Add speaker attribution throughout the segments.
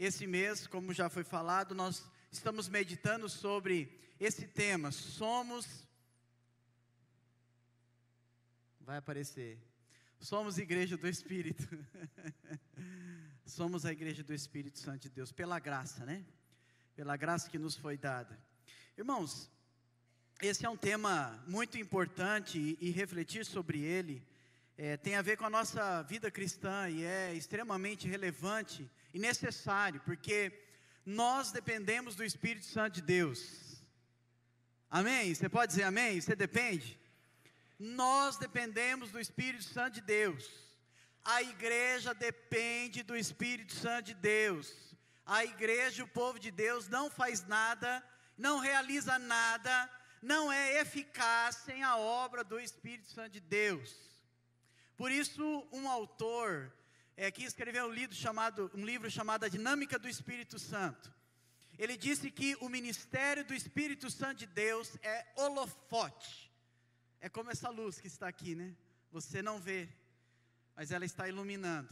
Speaker 1: Esse mês, como já foi falado, nós estamos meditando sobre esse tema. Vai aparecer. Somos igreja do Espírito. Somos a igreja do Espírito Santo de Deus, pela graça, né? Pela graça que nos foi dada. Irmãos, esse é um tema muito importante e refletir sobre ele tem a ver com a nossa vida cristã e é extremamente relevante e necessário, porque nós dependemos do Espírito Santo de Deus. Amém? Você pode dizer amém? Você depende? Nós dependemos do Espírito Santo de Deus. A igreja depende do Espírito Santo de Deus. A igreja, o povo de Deus, não faz nada, não realiza nada, não é eficaz sem a obra do Espírito Santo de Deus. Por isso, um autor que escreveu um livro chamado A Dinâmica do Espírito Santo, ele disse que o ministério do Espírito Santo de Deus é holofote. É como essa luz que está aqui, né? Você não vê, mas ela está iluminando.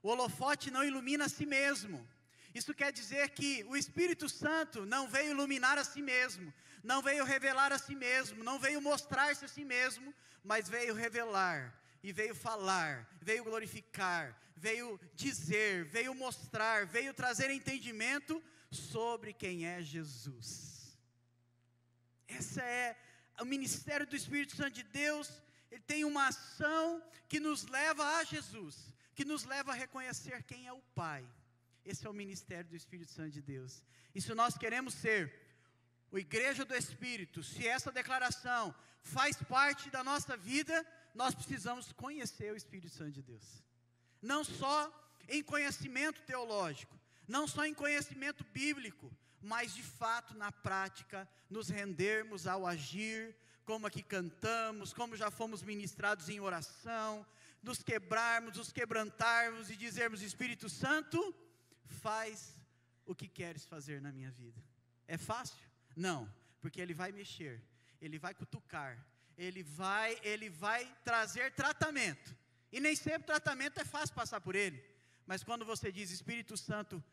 Speaker 1: O holofote não ilumina a si mesmo. Isso quer dizer que o Espírito Santo não veio iluminar a si mesmo, não veio revelar a si mesmo, não veio mostrar-se a si mesmo, mas veio revelar, e veio falar, veio glorificar, veio dizer, veio mostrar, veio trazer entendimento sobre quem é Jesus. Essa é o ministério do Espírito Santo de Deus. Ele tem uma ação que nos leva a Jesus, que nos leva a reconhecer quem é o Pai. Esse é o ministério do Espírito Santo de Deus. E se nós queremos ser a igreja do Espírito, se essa declaração faz parte da nossa vida, nós precisamos conhecer o Espírito Santo de Deus. Não só em conhecimento teológico, não só em conhecimento bíblico, mas de fato na prática, nos rendermos ao agir, como aqui cantamos, como já fomos ministrados em oração, nos quebrarmos, nos quebrantarmos e dizermos: Espírito Santo, faz o que queres fazer na minha vida. É fácil? Não, porque Ele vai mexer, Ele vai cutucar, Ele vai trazer tratamento, e nem sempre tratamento é fácil passar por Ele, mas quando você diz: Espírito Santo,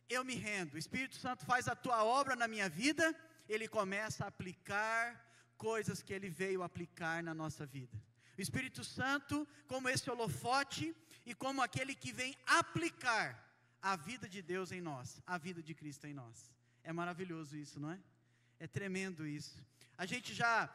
Speaker 1: eu me rendo, Espírito Santo, faz a tua obra na minha vida, Ele começa a aplicar coisas que Ele veio aplicar na nossa vida. O Espírito Santo, como esse holofote, e como aquele que vem aplicar a vida de Deus em nós, a vida de Cristo em nós. É maravilhoso isso, não é? É tremendo isso. A gente já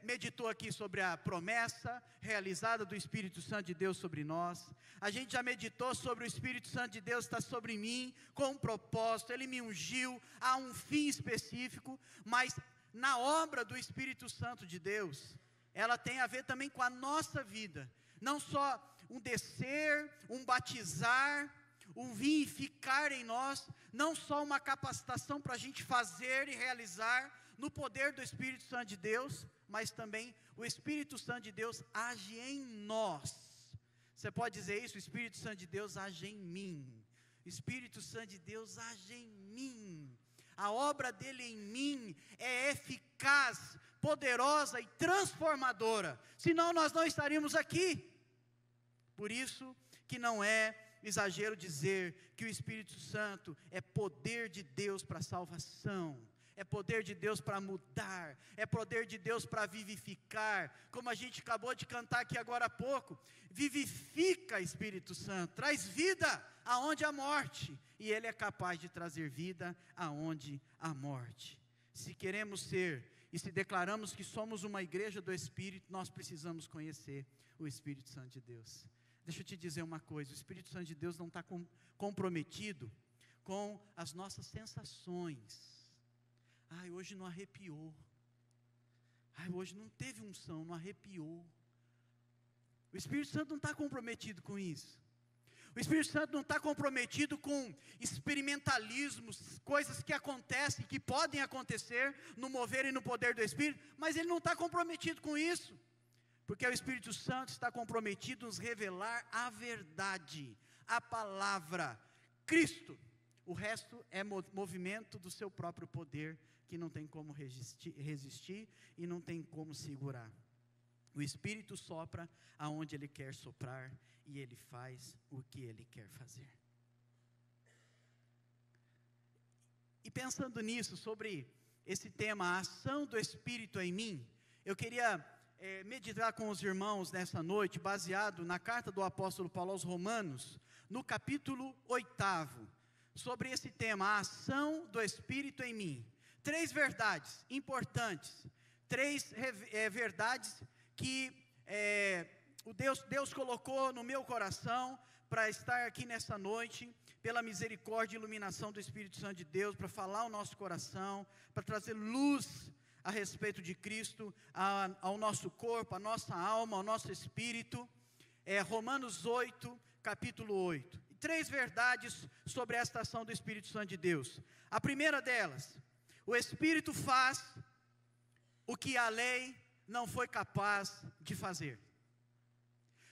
Speaker 1: meditou aqui sobre a promessa realizada do Espírito Santo de Deus sobre nós. A gente já meditou sobre o Espírito Santo de Deus está sobre mim, com um propósito, Ele me ungiu a um fim específico. Mas na obra do Espírito Santo de Deus, ela tem a ver também com a nossa vida. Não só um descer, um batizar, um vir e ficar em nós, não só uma capacitação para a gente fazer e realizar no poder do Espírito Santo de Deus, mas também o Espírito Santo de Deus age em nós. Você pode dizer isso: o Espírito Santo de Deus age em mim, o Espírito Santo de Deus age em mim, a obra dele em mim é eficaz, poderosa e transformadora, senão nós não estaríamos aqui. Por isso que não é exagero dizer que o Espírito Santo é poder de Deus para a salvação, é poder de Deus para mudar, é poder de Deus para vivificar, como a gente acabou de cantar aqui agora há pouco. Vivifica, Espírito Santo, traz vida aonde há morte, e Ele é capaz de trazer vida aonde há morte. Se queremos ser, e se declaramos que somos uma igreja do Espírito, nós precisamos conhecer o Espírito Santo de Deus. Deixa eu te dizer uma coisa: o Espírito Santo de Deus não está comprometido com as nossas sensações. Ai, hoje não arrepiou. Ai, hoje não teve unção, não arrepiou. O Espírito Santo não está comprometido com isso. O Espírito Santo não está comprometido com experimentalismos, coisas que acontecem, que podem acontecer no mover e no poder do Espírito, mas Ele não está comprometido com isso. Porque o Espírito Santo está comprometido em nos revelar a verdade, a palavra, Cristo. O resto é movimento do seu próprio poder, que não tem como resistir e não tem como segurar. O Espírito sopra aonde Ele quer soprar, e Ele faz o que Ele quer fazer. E pensando nisso, sobre esse tema, a ação do Espírito em mim, eu queria meditar com os irmãos nessa noite, baseado na carta do apóstolo Paulo aos Romanos, no capítulo 8, sobre esse tema, a ação do Espírito em mim. 3 verdades importantes, 3 verdades que Deus colocou no meu coração para estar aqui nessa noite, pela misericórdia e iluminação do Espírito Santo de Deus, para falar ao nosso coração, para trazer luz a respeito de Cristo, ao nosso corpo, à nossa alma, ao nosso espírito. Romanos 8, capítulo 8. 3 verdades sobre esta ação do Espírito Santo de Deus. A primeira delas, o Espírito faz o que a lei não foi capaz de fazer.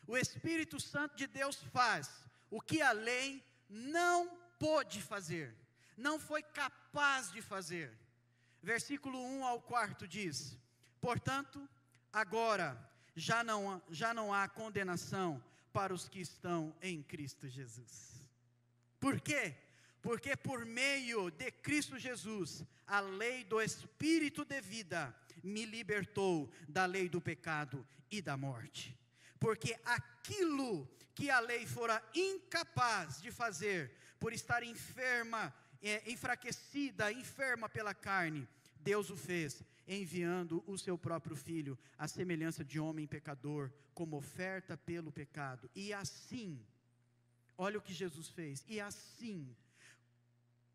Speaker 1: O Espírito Santo de Deus faz o que a lei não pôde fazer, não foi capaz de fazer. Versículo 1 ao 4 diz: portanto, agora já não há condenação para os que estão em Cristo Jesus. Por quê? Porque por meio de Cristo Jesus, a lei do Espírito de vida me libertou da lei do pecado e da morte. Porque aquilo que a lei fora incapaz de fazer, por estar enfraquecida, enferma pela carne, Deus o fez, enviando o seu próprio Filho, à semelhança de homem pecador, como oferta pelo pecado. E assim, olha o que Jesus fez, e assim,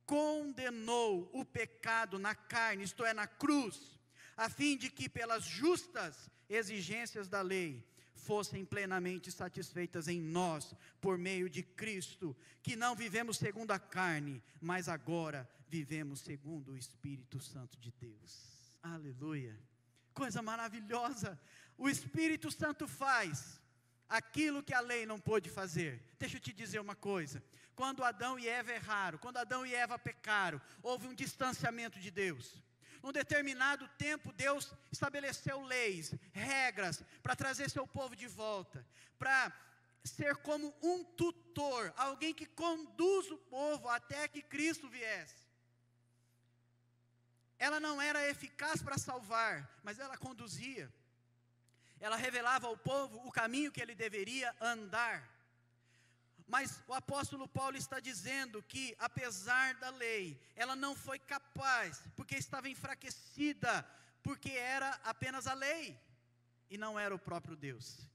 Speaker 1: condenou o pecado na carne, isto é, na cruz, a fim de que pelas justas exigências da lei, fossem plenamente satisfeitas em nós, por meio de Cristo, que não vivemos segundo a carne, mas agora vivemos segundo o Espírito Santo de Deus. Aleluia, coisa maravilhosa. O Espírito Santo faz aquilo que a lei não pôde fazer. Deixa eu te dizer uma coisa, quando Adão e Eva erraram, quando Adão e Eva pecaram, houve um distanciamento de Deus. Num determinado tempo, Deus estabeleceu leis, regras, para trazer seu povo de volta, para ser como um tutor, alguém que conduz o povo até que Cristo viesse. Ela não era eficaz para salvar, mas ela conduzia. Ela revelava ao povo o caminho que ele deveria andar. Mas o apóstolo Paulo está dizendo que, apesar da lei, ela não foi capaz, porque estava enfraquecida, porque era apenas a lei, e não era o próprio Deus.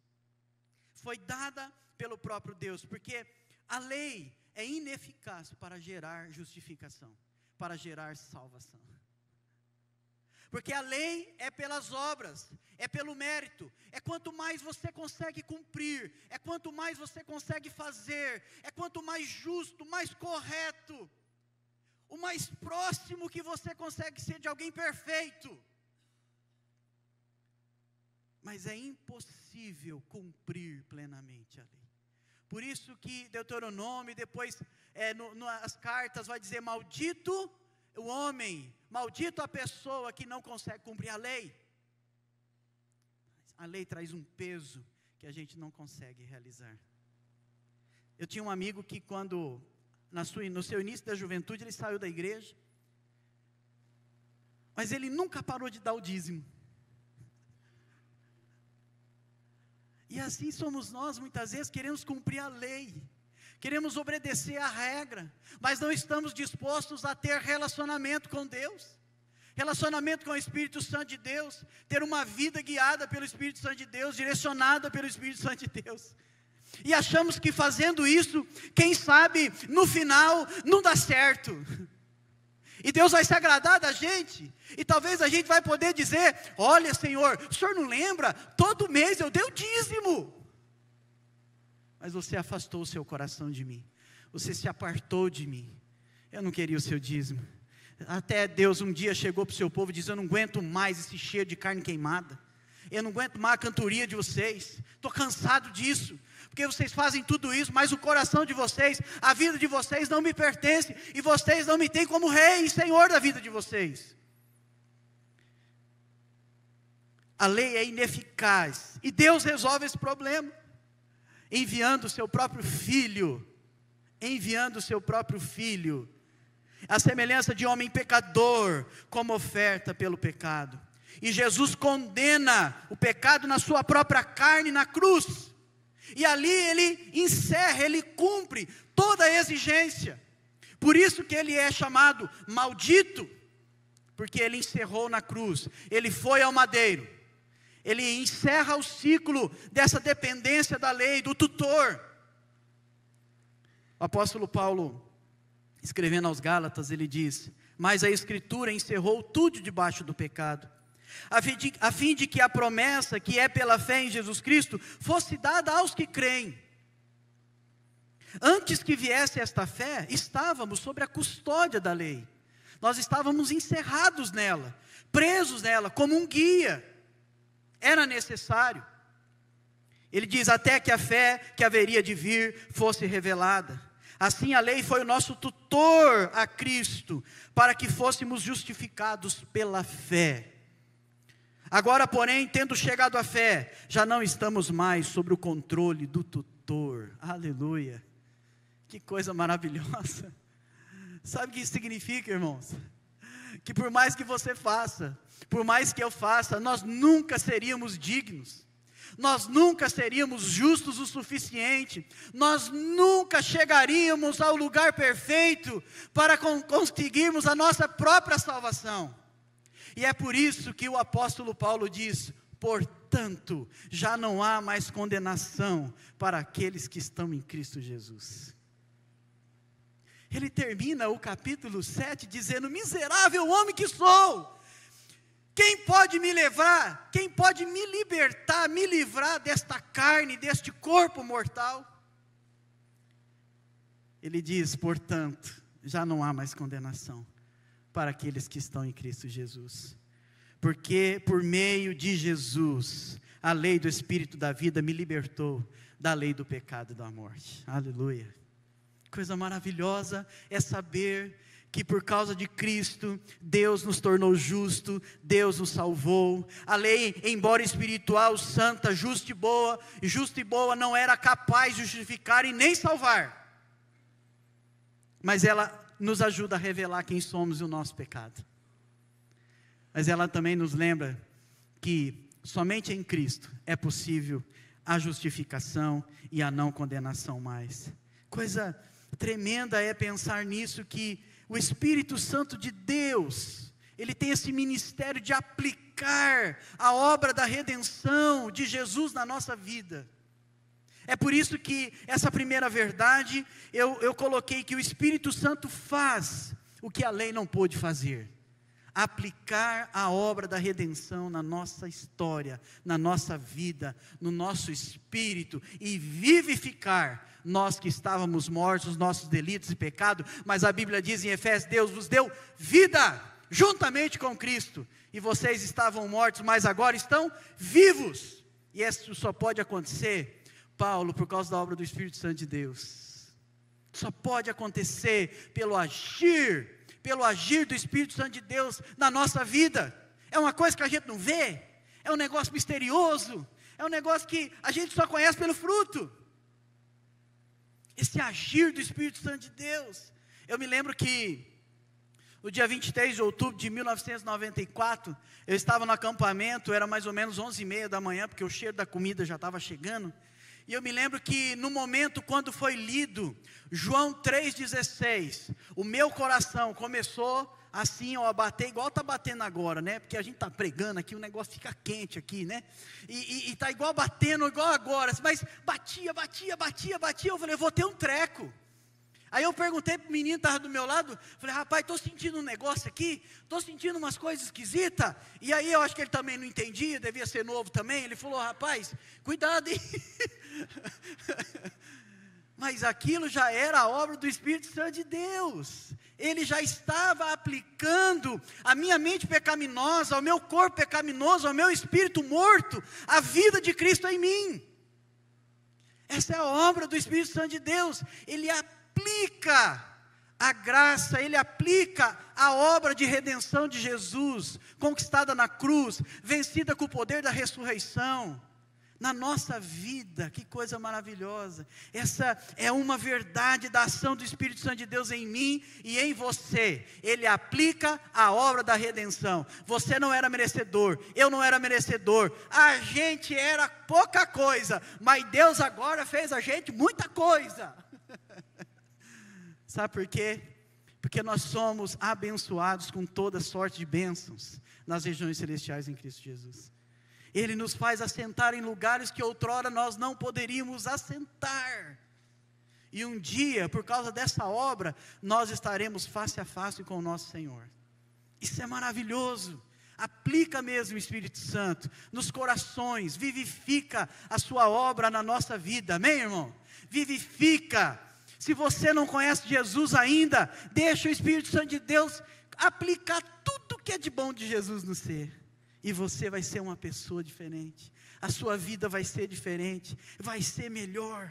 Speaker 1: Foi dada pelo próprio Deus, porque a lei é ineficaz para gerar justificação, para gerar salvação. Porque a lei é pelas obras, é pelo mérito, é quanto mais você consegue cumprir, é quanto mais você consegue fazer, é quanto mais justo, mais correto, o mais próximo que você consegue ser de alguém perfeito. Mas é impossível cumprir plenamente a lei. Por isso que Deuteronômio, depois nas cartas vai dizer: maldito o homem, maldito a pessoa que não consegue cumprir a lei. A lei traz um peso que a gente não consegue realizar. Eu tinha um amigo que quando, no seu início da juventude, ele saiu da igreja, mas ele nunca parou de dar o dízimo. E assim somos nós, muitas vezes queremos cumprir a lei, queremos obedecer a regra, mas não estamos dispostos a ter relacionamento com Deus, relacionamento com o Espírito Santo de Deus, ter uma vida guiada pelo Espírito Santo de Deus, direcionada pelo Espírito Santo de Deus. E achamos que fazendo isso, quem sabe, no final, não dá certo. E Deus vai se agradar da gente, e talvez a gente vai poder dizer: olha, Senhor, o Senhor não lembra? Todo mês eu dei o dízimo. Mas você afastou o seu coração de mim, você se apartou de mim. Eu não queria o seu dízimo. Até Deus um dia chegou para o seu povo e disse: eu não aguento mais esse cheiro de carne queimada, eu não aguento mais a cantoria de vocês, estou cansado disso, porque vocês fazem tudo isso, mas o coração de vocês, a vida de vocês não me pertence, e vocês não me têm como rei e senhor da vida de vocês. A lei é ineficaz, e Deus resolve esse problema, enviando o seu próprio Filho, a semelhança de homem pecador, como oferta pelo pecado. E Jesus condena o pecado na sua própria carne na cruz. E ali ele encerra, ele cumpre toda a exigência. Por isso que ele é chamado maldito, porque ele encerrou na cruz, ele foi ao madeiro, ele encerra o ciclo dessa dependência da lei, do tutor. O apóstolo Paulo, escrevendo aos Gálatas, ele diz: mas a Escritura encerrou tudo debaixo do pecado, a fim de que a promessa que é pela fé em Jesus Cristo fosse dada aos que creem. Antes que viesse esta fé, estávamos sob a custódia da lei. Nós estávamos encerrados nela, presos nela, como um guia. Era necessário. Ele diz: até que a fé que haveria de vir fosse revelada. Assim a lei foi o nosso tutor a Cristo, para que fôssemos justificados pela fé. Agora, porém, tendo chegado à fé, já não estamos mais sob o controle do tutor. Aleluia. Que coisa maravilhosa. Sabe o que isso significa, irmãos? Que por mais que você faça, por mais que eu faça, nós nunca seríamos dignos. Nós nunca seríamos justos o suficiente. Nós nunca chegaríamos ao lugar perfeito para conseguirmos a nossa própria salvação. E é por isso que o apóstolo Paulo diz: portanto, já não há mais condenação para aqueles que estão em Cristo Jesus. Ele termina o capítulo 7 dizendo: miserável homem que sou, quem pode me levar, quem pode me libertar, me livrar desta carne, deste corpo mortal? Ele diz: portanto, já não há mais condenação para aqueles que estão em Cristo Jesus, porque por meio de Jesus, a lei do Espírito da vida me libertou da lei do pecado e da morte. Aleluia. Coisa maravilhosa é saber que por causa de Cristo, Deus nos tornou justo, Deus nos salvou. A lei, embora espiritual, santa, justa e boa, não era capaz de justificar e nem salvar. Mas ela nos ajuda a revelar quem somos e o nosso pecado. Mas ela também nos lembra que somente em Cristo é possível a justificação e a não condenação mais. Coisa tremenda é pensar nisso, que o Espírito Santo de Deus, ele tem esse ministério de aplicar a obra da redenção de Jesus na nossa vida. É por isso que essa primeira verdade, eu coloquei que o Espírito Santo faz o que a lei não pôde fazer: aplicar a obra da redenção na nossa história, na nossa vida, no nosso espírito, e vivificar nós que estávamos mortos, os nossos delitos e pecado. Mas a Bíblia diz em Efésios: Deus vos deu vida juntamente com Cristo, e vocês estavam mortos, mas agora estão vivos. E isso só pode acontecer, Paulo, por causa da obra do Espírito Santo de Deus. Só pode acontecer pelo agir do Espírito Santo de Deus na nossa vida. É uma coisa que a gente não vê, é um negócio misterioso, é um negócio que a gente só conhece pelo fruto. Esse agir do Espírito Santo de Deus. Eu me lembro que no dia 23 de outubro de 1994, eu estava no acampamento, era mais ou menos 11h30 da manhã, porque o cheiro da comida já estava chegando. E eu me lembro que no momento quando foi lido João 3,16, o meu coração começou assim, ó, a bater igual está batendo agora, né? Porque a gente está pregando aqui, o negócio fica quente aqui, né? E está igual batendo, igual agora, mas batia, eu falei: eu vou ter um treco. Aí eu perguntei para o menino que estava do meu lado, falei: rapaz, estou sentindo um negócio aqui, estou sentindo umas coisas esquisitas. E aí eu acho que ele também não entendia, devia ser novo também. Ele falou: rapaz, cuidado, hein? Mas aquilo já era a obra do Espírito Santo de Deus. Ele já estava aplicando a minha mente pecaminosa, ao meu corpo pecaminoso, ao meu espírito morto, a vida de Cristo em mim. Essa é a obra do Espírito Santo de Deus. Ele aplica a graça, ele aplica a obra de redenção de Jesus, conquistada na cruz, vencida com o poder da ressurreição, na nossa vida. Que coisa maravilhosa. Essa é uma verdade da ação do Espírito Santo de Deus em mim e em você. Ele aplica a obra da redenção. Você não era merecedor, eu não era merecedor, a gente era pouca coisa, mas Deus agora fez a gente muita coisa. Sabe por quê? Porque nós somos abençoados com toda sorte de bênçãos nas regiões celestiais em Cristo Jesus. Ele nos faz assentar em lugares que outrora nós não poderíamos assentar. E um dia, por causa dessa obra, nós estaremos face a face com o nosso Senhor. Isso é maravilhoso. Aplica mesmo o Espírito Santo nos corações, vivifica a sua obra na nossa vida, amém, irmão? Vivifica. Se você não conhece Jesus ainda, deixa o Espírito Santo de Deus aplicar tudo que é de bom de Jesus no ser. E você vai ser uma pessoa diferente, a sua vida vai ser diferente, vai ser melhor,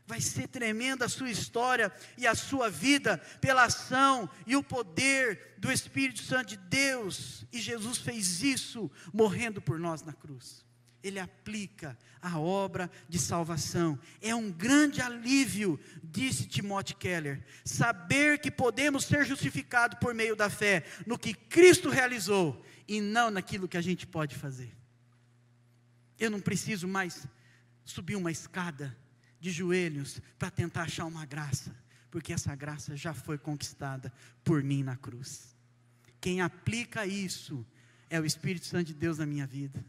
Speaker 1: vai ser tremenda a sua história e a sua vida, pela ação e o poder do Espírito Santo de Deus. E Jesus fez isso, morrendo por nós na cruz. Ele aplica a obra de salvação. É um grande alívio, disse Timothy Keller, saber que podemos ser justificados por meio da fé, no que Cristo realizou, e não naquilo que a gente pode fazer. Eu não preciso mais subir uma escada de joelhos para tentar achar uma graça, porque essa graça já foi conquistada por mim na cruz. Quem aplica isso é o Espírito Santo de Deus na minha vida.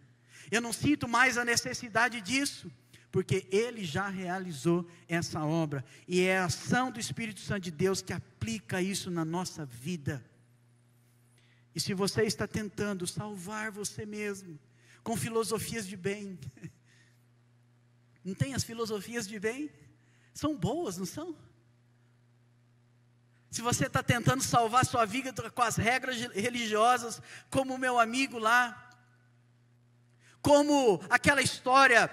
Speaker 1: Eu não sinto mais a necessidade disso, porque Ele já realizou essa obra, e é a ação do Espírito Santo de Deus que aplica isso na nossa vida. E se você está tentando salvar você mesmo, com filosofias de bem, não tem as filosofias de bem? São boas, não são? Se você está tentando salvar sua vida com as regras religiosas, como o meu amigo lá, como aquela história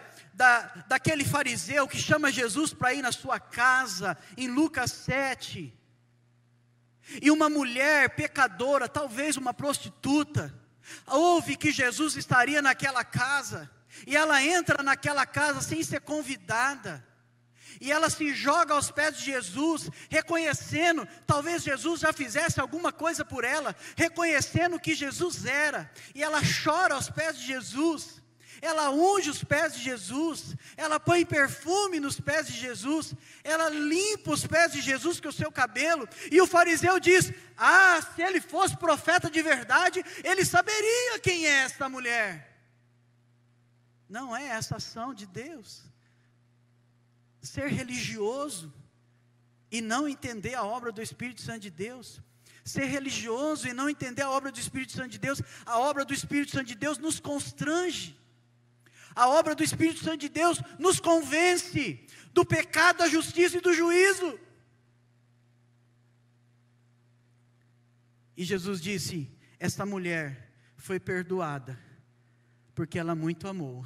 Speaker 1: daquele fariseu que chama Jesus para ir na sua casa, em Lucas 7, e uma mulher pecadora, talvez uma prostituta, ouve que Jesus estaria naquela casa, e ela entra naquela casa sem ser convidada, e ela se joga aos pés de Jesus, reconhecendo, talvez Jesus já fizesse alguma coisa por ela, reconhecendo que Jesus era, e ela chora aos pés de Jesus, ela unge os pés de Jesus, ela põe perfume nos pés de Jesus, ela limpa os pés de Jesus com o seu cabelo, e o fariseu diz: se ele fosse profeta de verdade, ele saberia quem é esta mulher. Não é essa ação de Deus. Ser religioso e não entender a obra do Espírito Santo de Deus, ser religioso e não entender a obra do Espírito Santo de Deus, a obra do Espírito Santo de Deus nos constrange. A obra do Espírito Santo de Deus nos convence do pecado, da justiça e do juízo. E Jesus disse: esta mulher foi perdoada, porque ela muito amou.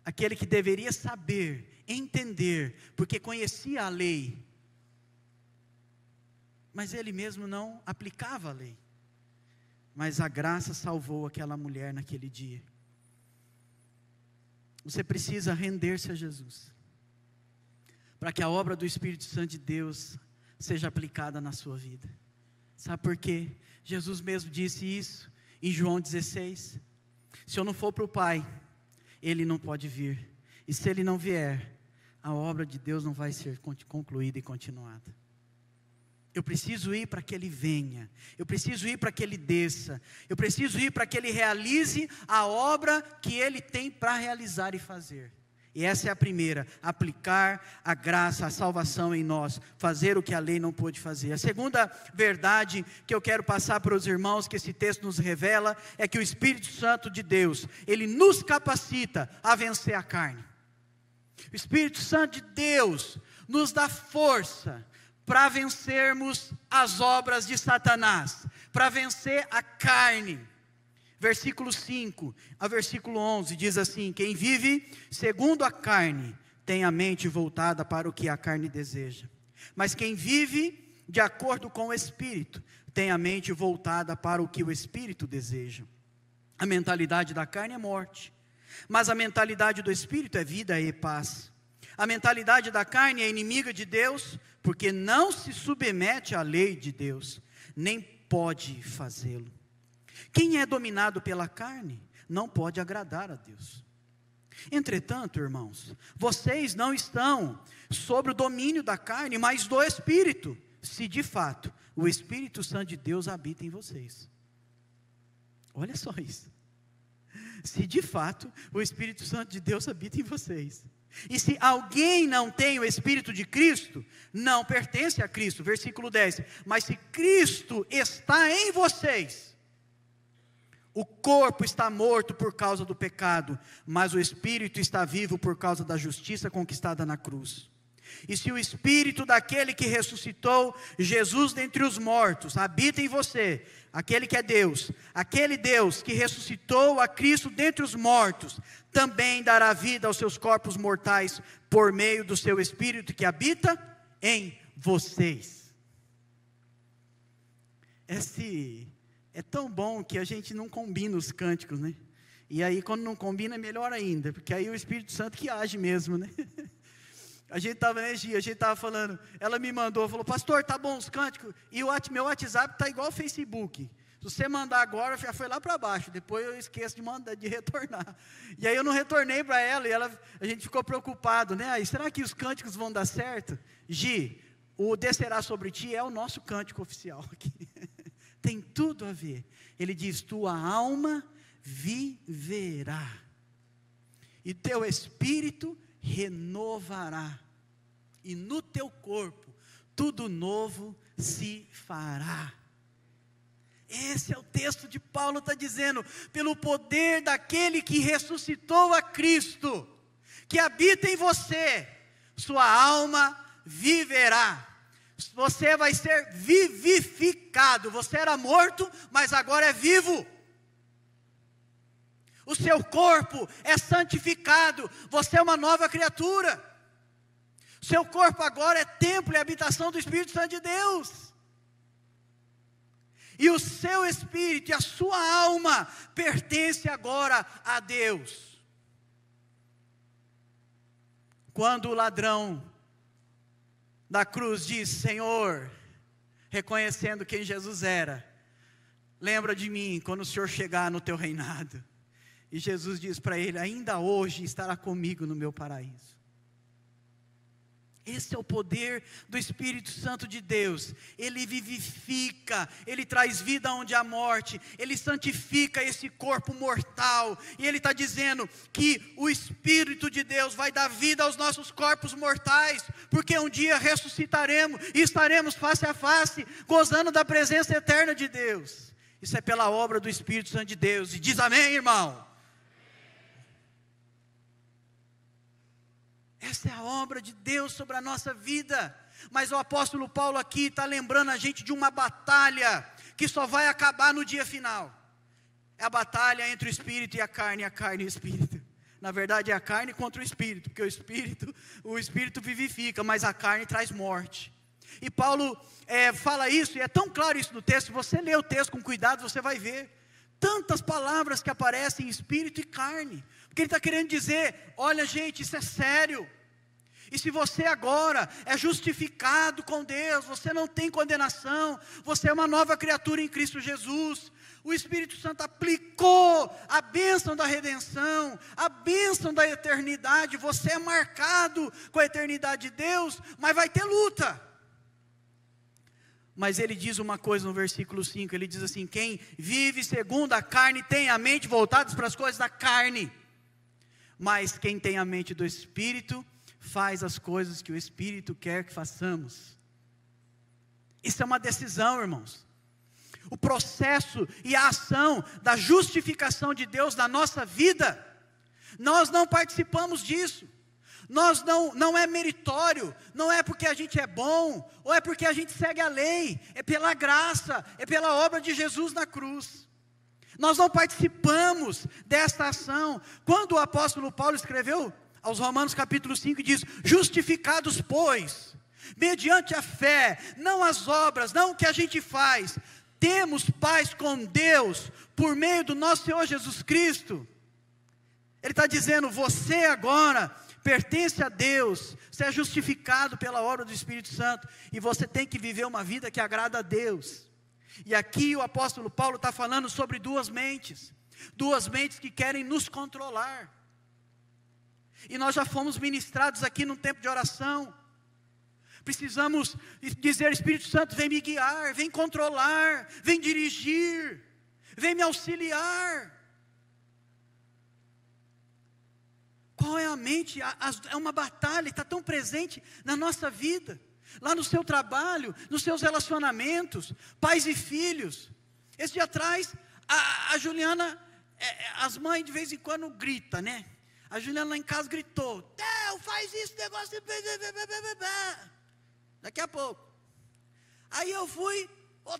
Speaker 1: Aquele que deveria saber, entender, porque conhecia a lei, mas ele mesmo não aplicava a lei. Mas a graça salvou aquela mulher naquele dia. Você precisa render-se a Jesus, para que a obra do Espírito Santo de Deus seja aplicada na sua vida. Sabe por quê? Jesus mesmo disse isso em João 16, se eu não for para o Pai, Ele não pode vir, e se Ele não vier, a obra de Deus não vai ser concluída e continuada. Eu preciso ir para que Ele venha, eu preciso ir para que Ele desça, eu preciso ir para que Ele realize a obra que Ele tem para realizar e fazer. E essa é a primeira: aplicar a graça, a salvação em nós, fazer o que a lei não pôde fazer. A segunda verdade que eu quero passar para os irmãos, que esse texto nos revela, é que o Espírito Santo de Deus, Ele nos capacita a vencer a carne. O Espírito Santo de Deus nos dá força para vencermos as obras de Satanás, para vencer a carne. Versículo 5 a versículo 11 diz assim: quem vive segundo a carne tem a mente voltada para o que a carne deseja, mas quem vive de acordo com o Espírito tem a mente voltada para o que o Espírito deseja. A mentalidade da carne é morte, Mas a mentalidade do Espírito é vida e paz. A mentalidade da carne é inimiga de Deus, porque não se submete à lei de Deus, nem pode fazê-lo. Quem é dominado pela carne, não pode agradar a Deus. Entretanto, irmãos, vocês não estão sob o domínio da carne, mas do Espírito, se de fato o Espírito Santo de Deus habita em vocês. Olha só isso. Se de fato o Espírito Santo de Deus habita em vocês. E se alguém não tem o Espírito de Cristo, não pertence a Cristo. Versículo 10. Mas se Cristo está em vocês, o corpo está morto por causa do pecado, mas o Espírito está vivo por causa da justiça conquistada na cruz. E se o Espírito daquele que ressuscitou Jesus dentre os mortos habita em você, aquele que é Deus, aquele Deus que ressuscitou a Cristo dentre os mortos, também dará vida aos seus corpos mortais, por meio do seu Espírito que habita em vocês. É tão bom que a gente não combina os cânticos, né? E aí quando não combina é melhor ainda, porque aí é o Espírito Santo que age mesmo, né? A gente estava falando, ela me mandou, falou, pastor, tá bom os cânticos, e meu WhatsApp está igual ao Facebook. Se você mandar agora, já foi lá para baixo, depois eu esqueço de retornar. E aí eu não retornei para ela, e a gente ficou preocupado, né? Aí, será que os cânticos vão dar certo? Gi, o Descerá sobre ti é o nosso cântico oficial aqui. Tem tudo a ver. Ele diz, tua alma viverá, e teu espírito renovará, e no teu corpo tudo novo se fará. Esse é o texto de Paulo, está dizendo, pelo poder daquele que ressuscitou a Cristo, que habita em você, sua alma viverá, você vai ser vivificado. Você era morto, mas agora é vivo. O seu corpo é santificado, você é uma nova criatura. Seu corpo agora é templo e habitação do Espírito Santo de Deus. E o seu espírito e a sua alma pertence agora a Deus. Quando o ladrão da cruz diz, Senhor, reconhecendo quem Jesus era, lembra de mim quando o Senhor chegar no teu reinado. E Jesus diz para ele, ainda hoje estará comigo no meu paraíso. Esse é o poder do Espírito Santo de Deus. Ele vivifica, ele traz vida onde há morte, ele santifica esse corpo mortal. E ele está dizendo que o Espírito de Deus vai dar vida aos nossos corpos mortais, porque um dia ressuscitaremos e estaremos face a face, gozando da presença eterna de Deus. Isso é pela obra do Espírito Santo de Deus. E diz amém, irmão? Essa é a obra de Deus sobre a nossa vida. Mas o apóstolo Paulo aqui está lembrando a gente de uma batalha que só vai acabar no dia final. É a batalha entre o Espírito e a carne e o Espírito. Na verdade é a carne contra o Espírito, porque o Espírito vivifica, mas a carne traz morte. E Paulo fala isso, e é tão claro isso no texto. Se você ler o texto com cuidado, você vai ver tantas palavras que aparecem em Espírito e carne. Porque ele está querendo dizer, olha gente, isso é sério. E se você agora é justificado com Deus, você não tem condenação, você é uma nova criatura em Cristo Jesus. O Espírito Santo aplicou a bênção da redenção, a bênção da eternidade. Você é marcado com a eternidade de Deus, mas vai ter luta. Mas ele diz uma coisa no versículo 5, ele diz assim, quem vive segundo a carne tem a mente voltada para as coisas da carne. Mas quem tem a mente do Espírito, faz as coisas que o Espírito quer que façamos. Isso é uma decisão, irmãos. O processo e a ação da justificação de Deus na nossa vida, nós não participamos disso. Nós não é meritório, não é porque a gente é bom, ou é porque a gente segue a lei, é pela graça, é pela obra de Jesus na cruz. Nós não participamos desta ação. Quando o apóstolo Paulo escreveu aos Romanos capítulo 5, diz, justificados pois, mediante a fé, não as obras, não o que a gente faz, temos paz com Deus, por meio do nosso Senhor Jesus Cristo. Ele está dizendo, você agora pertence a Deus, você é justificado pela obra do Espírito Santo, e você tem que viver uma vida que agrada a Deus. E aqui o apóstolo Paulo está falando sobre duas mentes que querem nos controlar. E nós já fomos ministrados aqui num tempo de oração. Precisamos dizer, Espírito Santo, vem me guiar, vem controlar, vem dirigir, vem me auxiliar. Qual é a mente? É uma batalha, está tão presente na nossa vida, lá no seu trabalho, nos seus relacionamentos, pais e filhos. Esse dia atrás, a Juliana, as mães de vez em quando gritam, né? A Juliana lá em casa gritou, Theo, faz isso, negócio, daqui a pouco. Aí eu fui,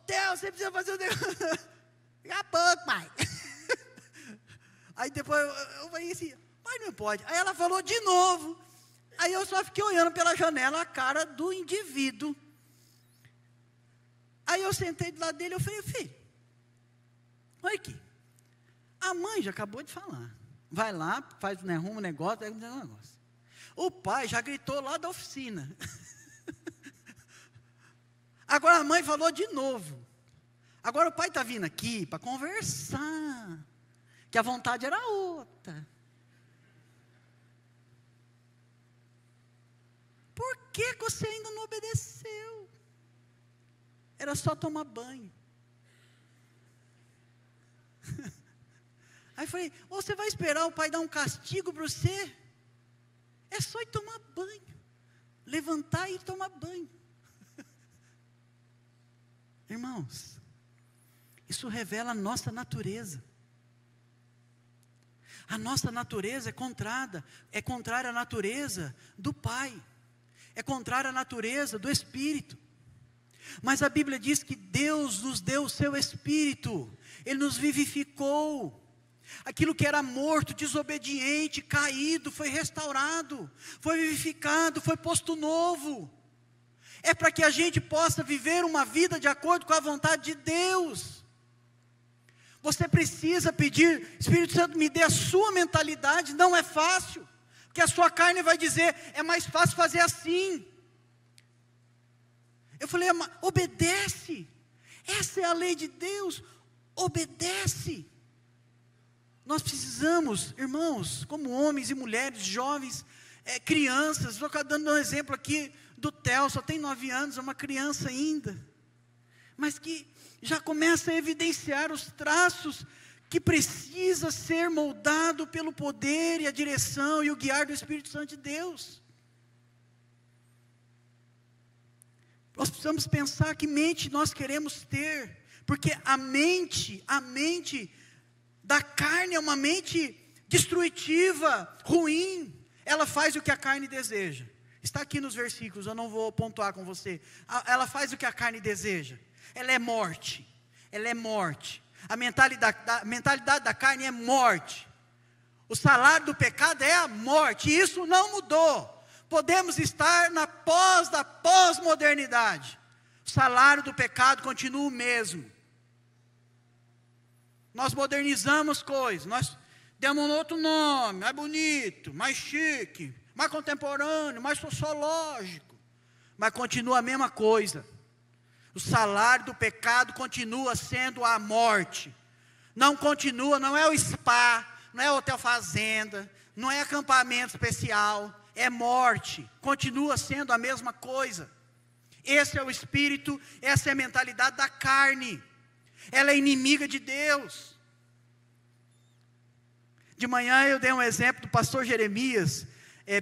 Speaker 1: Theo, você precisa fazer o negócio, daqui a pouco, pai. Aí depois eu falei assim, pai, não pode. Aí ela falou de novo. Aí eu só fiquei olhando pela janela a cara do indivíduo. Aí eu sentei do lado dele e eu falei, filho, olha aqui, a mãe já acabou de falar. Vai lá, faz, né, arruma um negócio, pega um negócio. O pai já gritou lá da oficina. Agora a mãe falou de novo. Agora o pai está vindo aqui para conversar, que a vontade era outra. Por que você ainda não obedeceu? Era só tomar banho. Aí eu falei, você vai esperar o pai dar um castigo para você? É só ir tomar banho. Levantar e ir tomar banho. Irmãos, isso revela a nossa natureza. A nossa natureza é contrária à natureza do Pai. É contrária à natureza do Espírito. Mas a Bíblia diz que Deus nos deu o seu Espírito. Ele nos vivificou. Aquilo que era morto, desobediente, caído, foi restaurado, foi vivificado, foi posto novo. É para que a gente possa viver uma vida de acordo com a vontade de Deus. Você precisa pedir, Espírito Santo, me dê a sua mentalidade. Não é fácil, porque a sua carne vai dizer, é mais fácil fazer assim. Eu falei, obedece, essa é a lei de Deus, obedece. Nós precisamos, irmãos, como homens e mulheres, jovens, crianças, estou dando um exemplo aqui do Theo, só tem 9 anos, é uma criança ainda, mas que já começa a evidenciar os traços que precisa ser moldado pelo poder e a direção e o guiar do Espírito Santo de Deus. Nós precisamos pensar que mente nós queremos ter, porque a mente da carne é uma mente destrutiva, ruim. Ela faz o que a carne deseja. Está aqui nos versículos, eu não vou pontuar com você. Ela faz o que a carne deseja. Ela é morte. Ela é morte. A mentalidade da carne é morte. O salário do pecado é a morte. E isso não mudou. Podemos estar na pós-modernidade. O salário do pecado continua o mesmo. Nós modernizamos coisas, nós demos um outro nome, mais bonito, mais chique, mais contemporâneo, mais sociológico, mas continua a mesma coisa. O salário do pecado continua sendo a morte. Não continua, não é o spa, não é hotel fazenda, não é acampamento especial, é morte. Continua sendo a mesma coisa. Esse é o espírito, essa é a mentalidade da carne. Ela é inimiga de Deus. De manhã eu dei um exemplo do pastor Jeremias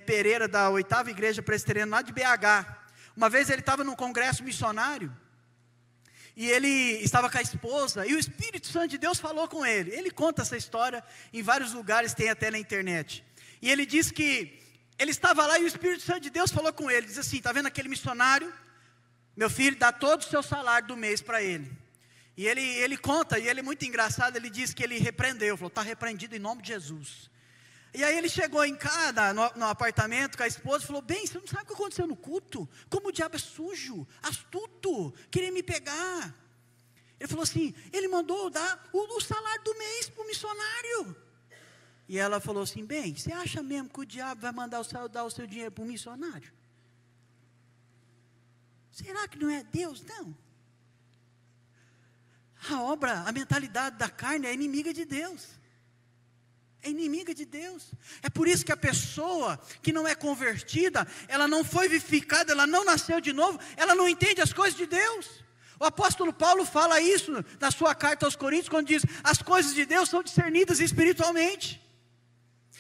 Speaker 1: Pereira, da 8ª Igreja Presbiteriana, lá de BH. Uma vez ele estava num congresso missionário, e ele estava com a esposa, e o Espírito Santo de Deus falou com ele. Ele conta essa história em vários lugares, tem até na internet. E ele diz que ele estava lá e o Espírito Santo de Deus falou com ele. Diz assim, está vendo aquele missionário? Meu filho, dá todo o seu salário do mês para ele. E ele conta, e ele é muito engraçado, ele diz que ele repreendeu, falou, está repreendido em nome de Jesus. E aí ele chegou em casa, no apartamento com a esposa, e falou, bem, você não sabe o que aconteceu no culto? Como o diabo é sujo, astuto, queria me pegar. Ele falou assim, ele mandou dar o salário do mês para o missionário. E ela falou assim: bem, você acha mesmo que o diabo vai mandar dar o seu dinheiro para um missionário? Será que não é Deus? Não. A mentalidade da carne é inimiga de Deus. É inimiga de Deus. É por isso que a pessoa que não é convertida, ela não foi vivificada, ela não nasceu de novo, ela não entende as coisas de Deus. O apóstolo Paulo fala isso na sua carta aos Coríntios, quando diz: as coisas de Deus são discernidas espiritualmente.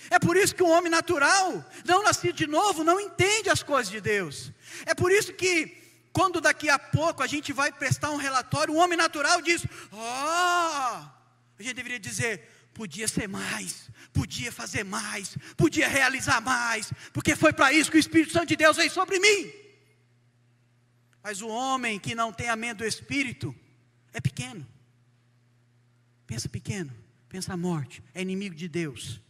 Speaker 1: É por isso que o homem natural, não nascido de novo, não entende as coisas de Deus. É por isso que, quando daqui a pouco a gente vai prestar um relatório, o homem natural diz: a gente deveria dizer: podia ser mais, podia fazer mais, podia realizar mais, porque foi para isso que o Espírito Santo de Deus veio sobre mim. Mas o homem que não tem a mente do Espírito é pequeno. Pensa a morte, é inimigo de Deus.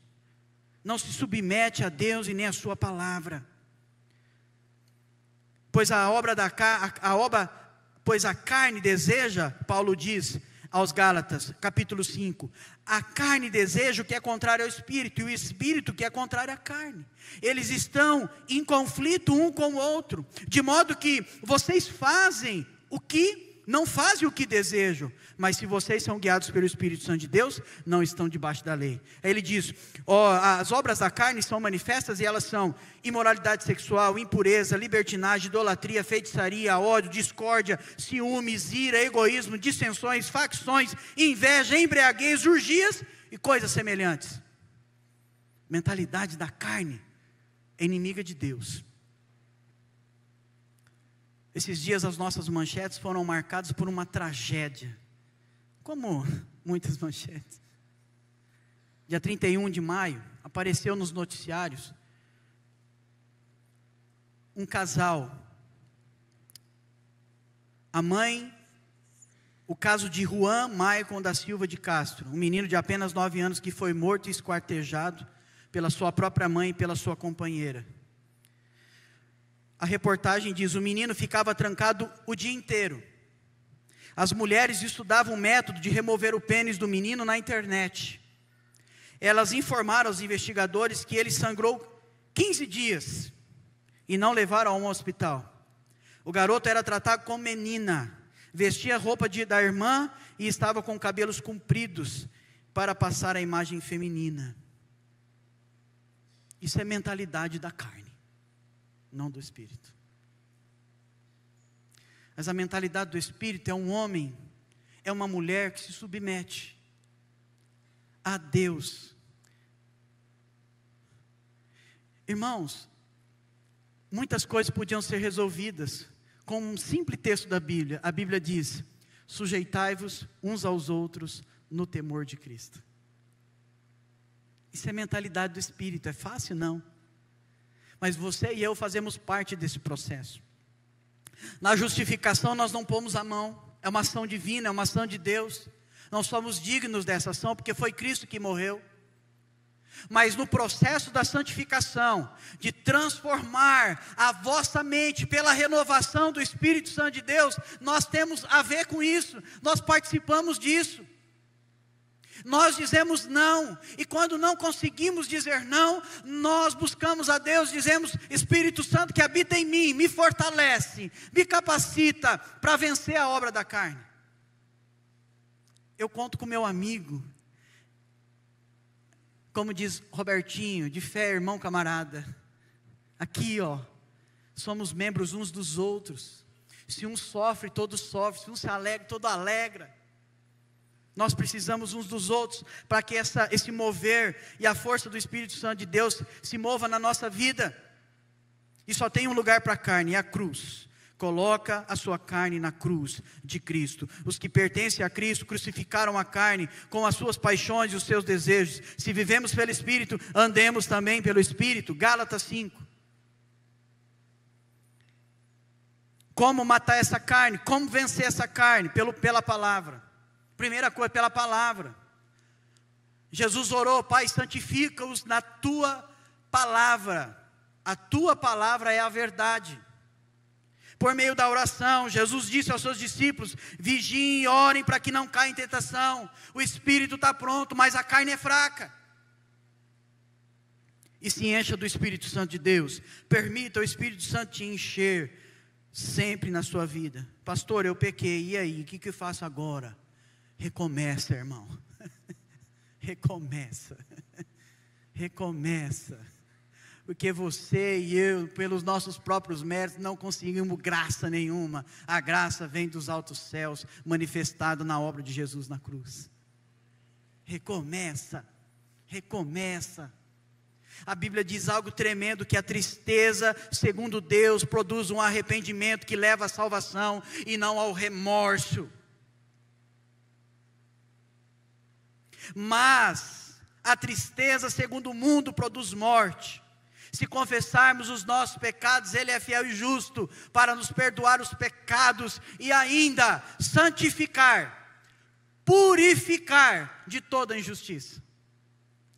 Speaker 1: Não se submete a Deus e nem a sua palavra. Pois a carne deseja, Paulo diz aos Gálatas, capítulo 5, a carne deseja o que é contrário ao Espírito, e o Espírito que é contrário à carne. Eles estão em conflito um com o outro, de modo que vocês não fazem o que desejam, mas se vocês são guiados pelo Espírito Santo de Deus, não estão debaixo da lei. Aí ele diz: as obras da carne são manifestas, e elas são imoralidade sexual, impureza, libertinagem, idolatria, feitiçaria, ódio, discórdia, ciúmes, ira, egoísmo, dissensões, facções, inveja, embriaguez, orgias e coisas semelhantes. Mentalidade da carne é inimiga de Deus. Esses dias as nossas manchetes foram marcadas por uma tragédia, como muitas manchetes. Dia 31 de maio, apareceu nos noticiários um casal, a mãe, o caso de Juan Maicon da Silva de Castro, um menino de apenas 9 anos que foi morto e esquartejado pela sua própria mãe e pela sua companheira. A reportagem diz: o menino ficava trancado o dia inteiro. As mulheres estudavam o método de remover o pênis do menino na internet. Elas informaram aos investigadores que ele sangrou 15 dias e não levaram a um hospital. O garoto era tratado como menina, vestia a roupa da irmã e estava com cabelos compridos para passar a imagem feminina. Isso é mentalidade da carne, não do Espírito. Mas a mentalidade do Espírito é um homem, é uma mulher que se submete a Deus. Irmãos, muitas coisas podiam ser resolvidas com um simples texto da Bíblia. A Bíblia diz: sujeitai-vos uns aos outros no temor de Cristo. Isso é mentalidade do Espírito. É fácil? Não. Mas você e eu fazemos parte desse processo. Na justificação nós não pomos a mão, é uma ação divina, é uma ação de Deus. Não somos dignos dessa ação, porque foi Cristo que morreu. Mas no processo da santificação, de transformar a vossa mente pela renovação do Espírito Santo de Deus, nós temos a ver com isso, nós participamos disso. Nós dizemos não, e quando não conseguimos dizer não, nós buscamos a Deus, dizemos: Espírito Santo que habita em mim, me fortalece, me capacita para vencer a obra da carne. Eu conto com meu amigo, como diz Robertinho, de fé, irmão, camarada. Aqui somos membros uns dos outros. Se um sofre, todos sofrem. Se um se alegra, todo alegra. Nós precisamos uns dos outros, para que esse mover e a força do Espírito Santo de Deus se mova na nossa vida. E só tem um lugar para a carne, é a cruz. Coloca a sua carne na cruz de Cristo. Os que pertencem a Cristo crucificaram a carne com as suas paixões e os seus desejos. Se vivemos pelo Espírito, andemos também pelo Espírito. Gálatas 5. Como matar essa carne? Como vencer essa carne? Pela palavra. Primeira coisa, pela palavra. Jesus orou: Pai, santifica-os na tua palavra. A tua palavra é a verdade. Por meio da oração, Jesus disse aos seus discípulos: vigiem e orem para que não caia em tentação. O espírito está pronto, mas a carne é fraca. e se encha do Espírito Santo de Deus. Permita o Espírito Santo te encher sempre na sua vida. Pastor, eu pequei, e aí, o que eu faço agora? Recomeça, irmão. Recomeça. Recomeça. Porque você e eu, pelos nossos próprios méritos, não conseguimos graça nenhuma. A graça vem dos altos céus, manifestado na obra de Jesus na cruz. Recomeça. Recomeça. A Bíblia diz algo tremendo, que a tristeza, segundo Deus, produz um arrependimento que leva à salvação e não ao remorso. Mas a tristeza, segundo o mundo, produz morte. Se confessarmos os nossos pecados, Ele é fiel e justo para nos perdoar os pecados e ainda santificar, purificar de toda injustiça.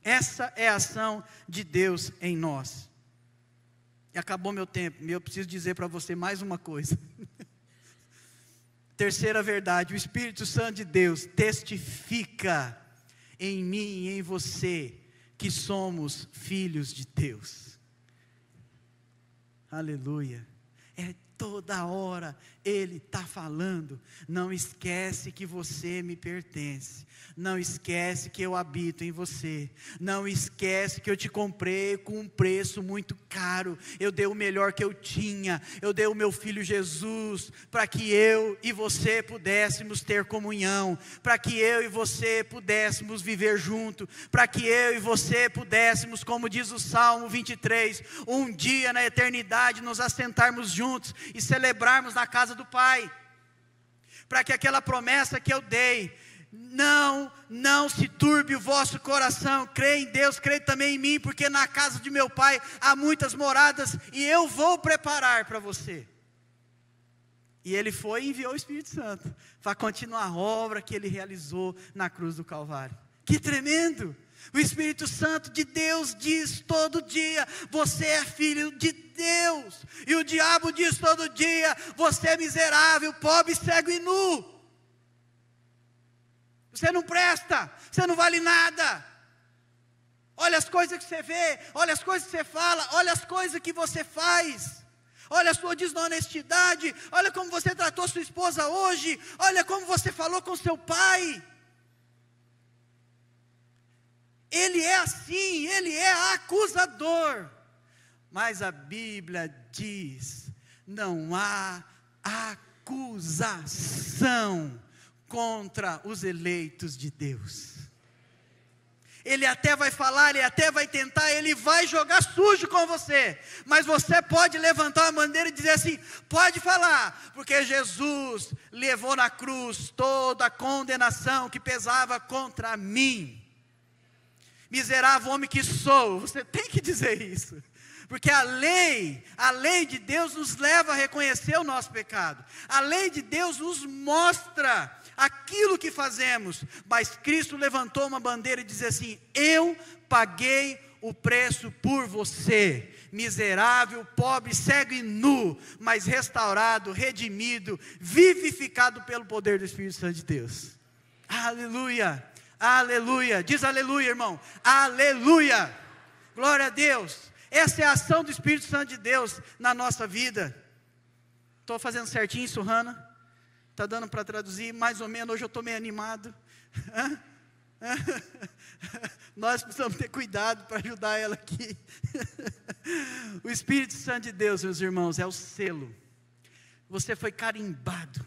Speaker 1: Essa é a ação de Deus em nós. E acabou meu tempo, eu preciso dizer para você mais uma coisa. Terceira verdade, o Espírito Santo de Deus testifica em mim e em você que somos filhos de Deus. Aleluia. É toda hora Ele está falando. Não esquece que você me pertence. Não esquece que eu habito em você. Não esquece que eu te comprei com um preço muito caro. Eu dei o melhor que eu tinha. Eu dei o meu filho Jesus, para que eu e você pudéssemos ter comunhão, para que eu e você pudéssemos viver junto, para que eu e você pudéssemos, como diz o Salmo 23, um dia na eternidade nos assentarmos juntos e celebrarmos na casa do Pai, para que aquela promessa que eu dei, não se turbe o vosso coração, crê em Deus, crê também em mim, porque na casa de meu Pai há muitas moradas, e eu vou preparar para você. E Ele foi e enviou o Espírito Santo, para continuar a obra que Ele realizou na cruz do Calvário. Que tremendo! O Espírito Santo de Deus diz todo dia, você é filho de Deus. E o diabo diz todo dia, você é miserável, pobre, cego e nu. Você não presta, você não vale nada. Olha as coisas que você vê, olha as coisas que você fala, olha as coisas que você faz. Olha a sua desonestidade, olha como você tratou sua esposa hoje, olha como você falou com seu pai. Ele é assim, ele é acusador. Mas a Bíblia diz, não há acusação contra os eleitos de Deus. Ele até vai falar, ele até vai tentar, ele vai jogar sujo com você, mas você pode levantar a bandeira e dizer assim, pode falar, porque Jesus levou na cruz toda a condenação que pesava contra mim. Miserável homem que sou, você tem que dizer isso, porque a lei de Deus nos leva a reconhecer o nosso pecado, a lei de Deus nos mostra aquilo que fazemos, mas Cristo levantou uma bandeira e disse assim, eu paguei o preço por você, miserável, pobre, cego e nu, mas restaurado, redimido, vivificado pelo poder do Espírito Santo de Deus. Aleluia! Aleluia, diz aleluia, irmão, aleluia, glória a Deus. Essa é a ação do Espírito Santo de Deus na nossa vida. Estou fazendo certinho isso, Hannah? Está dando para traduzir, mais ou menos, hoje eu estou meio animado. Nós precisamos ter cuidado para ajudar ela aqui. O Espírito Santo de Deus, meus irmãos, é o selo. Você foi carimbado.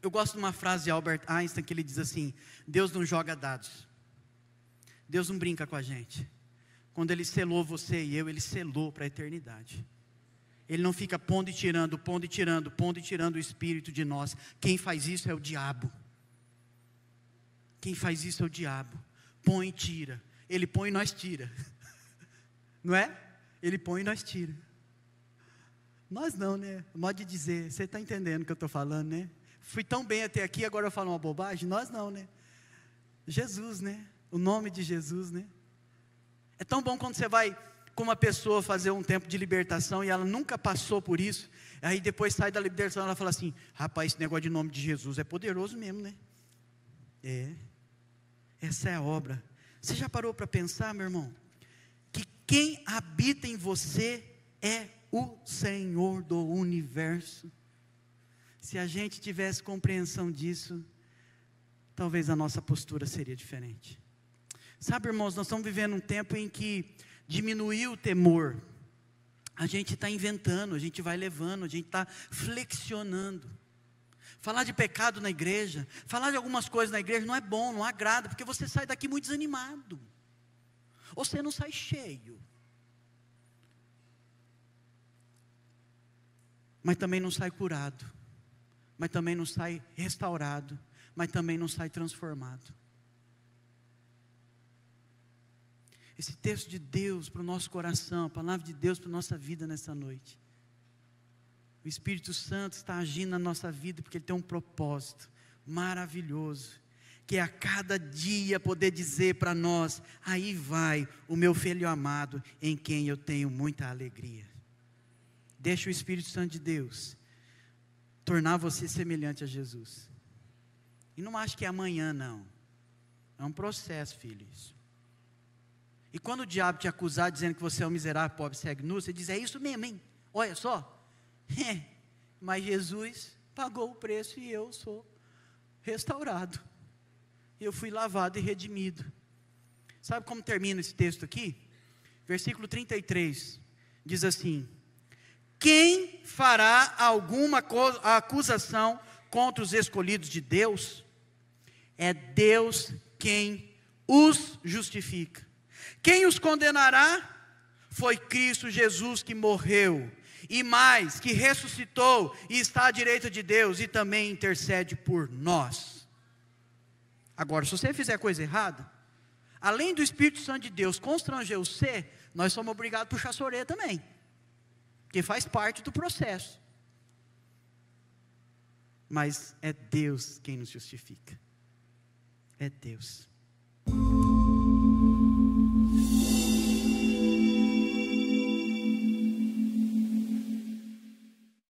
Speaker 1: Eu gosto de uma frase de Albert Einstein que ele diz assim, Deus não joga dados, Deus não brinca com a gente. Quando Ele selou você e eu, Ele selou para a eternidade. Ele não fica pondo e tirando, pondo e tirando, pondo e tirando o Espírito de nós. Quem faz isso é o diabo. Quem faz isso é o diabo. Põe e tira, Ele põe e nós tira. Não é? Ele põe e nós tira. Nós não, né? Modo de dizer, você está entendendo o que eu estou falando, né? Fui tão bem até aqui, agora eu falo uma bobagem? Nós não, né? Jesus, né? O nome de Jesus, né? É tão bom quando você vai com uma pessoa fazer um tempo de libertação e ela nunca passou por isso. Aí depois sai da libertação e ela fala assim, rapaz, esse negócio de nome de Jesus é poderoso mesmo, né? Essa é a obra. Você já parou para pensar, meu irmão? quem habita em você é o Senhor do universo. Se a gente tivesse compreensão disso, talvez a nossa postura seria diferente. Sabe, irmãos, nós estamos vivendo um tempo em que diminuiu o temor. A gente está inventando, a gente vai levando, a gente está flexionando. Falar de pecado na igreja, falar de algumas coisas na igreja não é bom, não agrada, porque você sai daqui muito desanimado. Ou você não sai cheio. Mas também não sai curado. Mas também não sai restaurado. Mas também não sai transformado. Esse texto de Deus para o nosso coração, a palavra de Deus para a nossa vida nessa noite. O Espírito Santo está agindo na nossa vida porque Ele tem um propósito maravilhoso. Que é a cada dia poder dizer para nós, aí vai o meu filho amado, em quem eu tenho muita alegria. Deixa o Espírito Santo de Deus tornar você semelhante a Jesus. E não acho que é amanhã, não. É um processo, filho, isso. E quando o diabo te acusar dizendo que você é um miserável, pobre, cego, nu, você diz, é isso mesmo, hein? Olha só. Mas Jesus pagou o preço e eu sou restaurado. Eu fui lavado e redimido. Sabe como termina esse texto aqui? Versículo 33, diz assim: quem fará alguma acusação contra os escolhidos de Deus? É Deus quem os justifica. Quem os condenará? Foi Cristo Jesus que morreu, e mais, que ressuscitou e está à direita de Deus e também intercede por nós. Agora, se você fizer coisa errada, além do Espírito Santo de Deus constranger você, nós somos obrigados a puxar a orelha também, porque faz parte do processo. Mas é Deus quem nos justifica. É Deus.